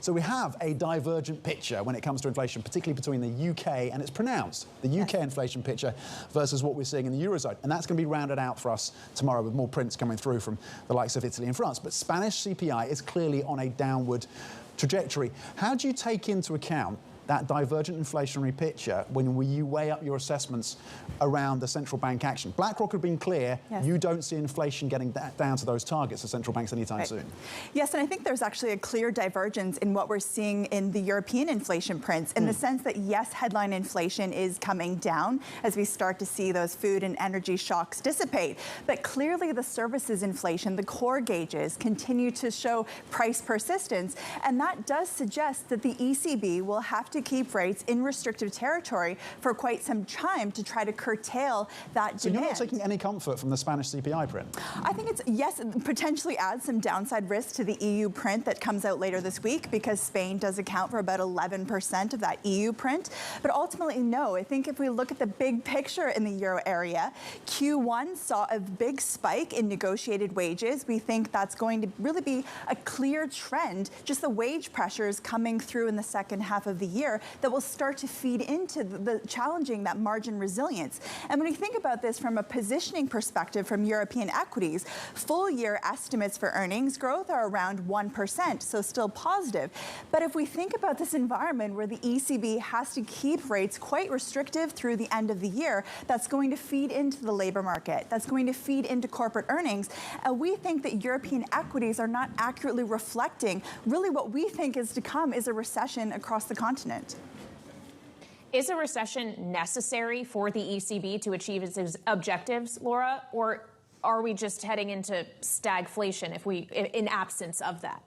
So we have a divergent picture when it comes to inflation, particularly between the UK, and it's pronounced, the UK inflation picture versus what we're seeing in the Eurozone. And that's going to be rounded out for us tomorrow with more prints coming through from the likes of Italy and France. But Spanish CPI is clearly on a downward trajectory. How do you take into account that divergent inflationary picture when you weigh up your assessments around the central bank action? BlackRock have been clear, you don't see inflation getting down to those targets of central banks anytime soon. Yes, and I think there's actually a clear divergence in what we're seeing in the European inflation prints, in the sense that, yes, headline inflation is coming down as we start to see those food and energy shocks dissipate. But clearly the services inflation, the core gauges, continue to show price persistence. And that does suggest that the ECB will have to keep rates in restrictive territory for quite some time to try to curtail that demand. So you're not taking any comfort from the Spanish CPI print? I think it's, yes, potentially adds some downside risk to the EU print that comes out later this week, because Spain does account for about 11% of that EU print. But ultimately, no. I think if we look at the big picture in the euro area, Q1 saw a big spike in negotiated wages. We think that's going to really be a clear trend, just the wage pressures coming through in the second half of the year that will start to feed into the challenging that margin resilience. And when we think about this from a positioning perspective from European equities, full year estimates for earnings growth are around 1%, so still positive. But if we think about this environment where the ECB has to keep rates quite restrictive through the end of the year, that's going to feed into the labor market. That's going to feed into corporate earnings. And we think that European equities are not accurately reflecting really what we think is to come is a recession across the continent. Is a recession necessary for the ECB to achieve its objectives, Laura, or are we just heading into stagflation in absence of that?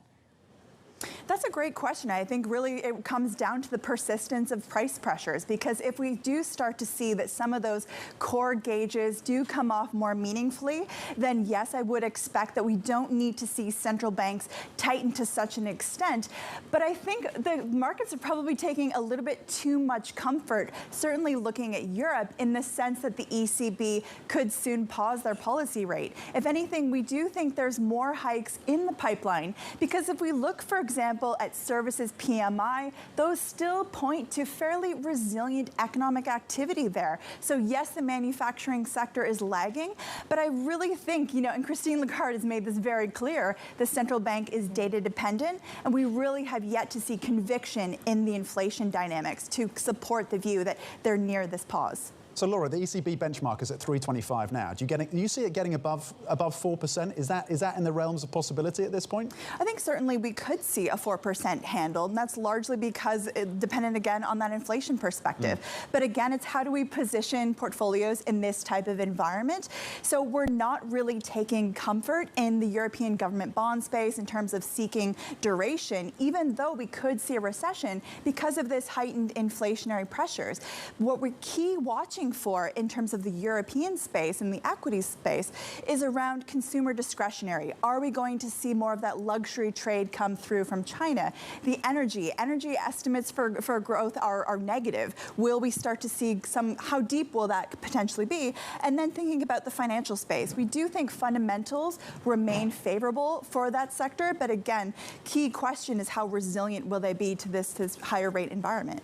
That's a great question. I think really it comes down to the persistence of price pressures, because if we do start to see that some of those core gauges do come off more meaningfully, then yes, I would expect that we don't need to see central banks tighten to such an extent. But I think the markets are probably taking a little bit too much comfort, certainly looking at Europe, in the sense that the ECB could soon pause their policy rate. If anything, we do think there's more hikes in the pipeline, because if we look, for example, at services PMI, those still point to fairly resilient economic activity there. So yes, the manufacturing sector is lagging, but I really think, and Christine Lagarde has made this very clear, the central bank is data dependent, and we really have yet to see conviction in the inflation dynamics to support the view that they're near this pause. So, Laura, the ECB benchmark is at 3.25 now. Do you see it getting above 4%? Is that in the realms of possibility at this point? I think certainly we could see a 4% handle, and that's largely because dependent again on that inflation perspective. But again, it's how do we position portfolios in this type of environment? So we're not really taking comfort in the European government bond space in terms of seeking duration, even though we could see a recession because of this heightened inflationary pressures. What we're watching for in terms of the European space and the equities space is around consumer discretionary. Are we going to see more of that luxury trade come through from China? The energy estimates for growth are negative. Will we start to see how deep will that potentially be? And then thinking about the financial space, we do think fundamentals remain favorable for that sector, but again, key question is how resilient will they be to this higher rate environment?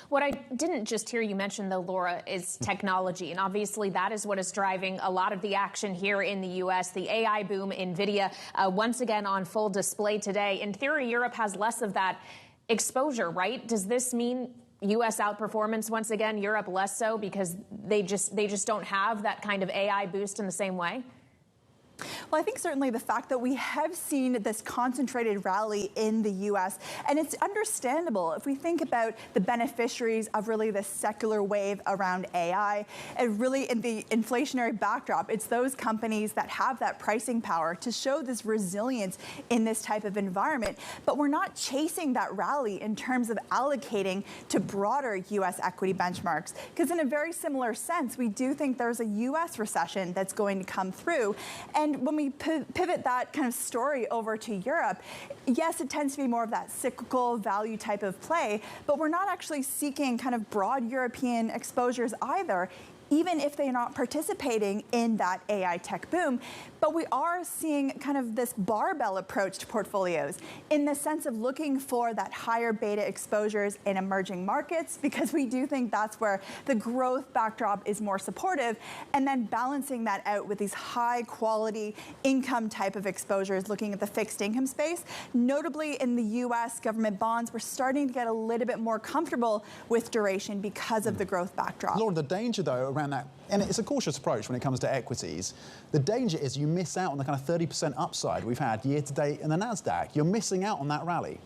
What I didn't just hear you mention, though, Laura, is technology. And obviously that is what is driving a lot of the action here in the U.S. The AI boom, NVIDIA, once again on full display today. In theory, Europe has less of that exposure, right? Does this mean U.S. outperformance once again, Europe less so, because they just don't have that kind of AI boost in the same way? Well, I think certainly the fact that we have seen this concentrated rally in the U.S., and it's understandable if we think about the beneficiaries of really the secular wave around AI, and really in the inflationary backdrop, it's those companies that have that pricing power to show this resilience in this type of environment. But we're not chasing that rally in terms of allocating to broader U.S. equity benchmarks, because in a very similar sense, we do think there's a U.S. recession that's going to come through. And when we pivot that kind of story over to Europe, yes, it tends to be more of that cyclical value type of play, but we're not actually seeking kind of broad European exposures either, even if they're not participating in that AI tech boom. But we are seeing kind of this barbell approach to portfolios in the sense of looking for that higher beta exposures in emerging markets, because we do think that's where the growth backdrop is more supportive, and then balancing that out with these high quality income type of exposures, looking at the fixed income space. Notably in the US government bonds, we're starting to get a little bit more comfortable with duration because of the growth backdrop. Laura, the danger though around that, and it's a cautious approach when it comes to equities, the danger is you miss out on the kind of 30% upside we've had year to date in the NASDAQ. You're missing out on that rally.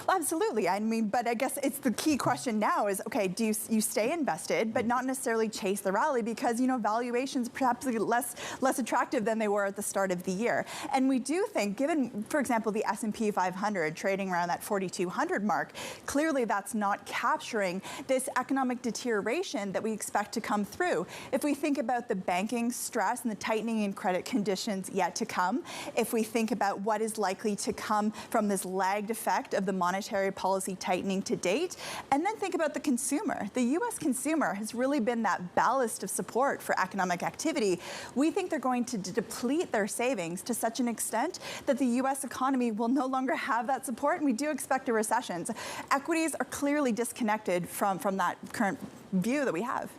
Well, absolutely. I mean, but I guess it's the key question now is, okay, do you stay invested, but not necessarily chase the rally because, you know, valuations perhaps less attractive than they were at the start of the year. And we do think, given, for example, the S&P 500 trading around that 4,200 mark, clearly that's not capturing this economic deterioration that we expect to come through. If we think about the banking stress and the tightening in credit conditions yet to come, if we think about what is likely to come from this lagged effect of the monetary policy tightening to date, and then think about the consumer. The U.S. consumer has really been that ballast of support for economic activity. We think they're going to deplete their savings to such an extent that the U.S. economy will no longer have that support, and we do expect a recession. So equities are clearly disconnected from that current view that we have.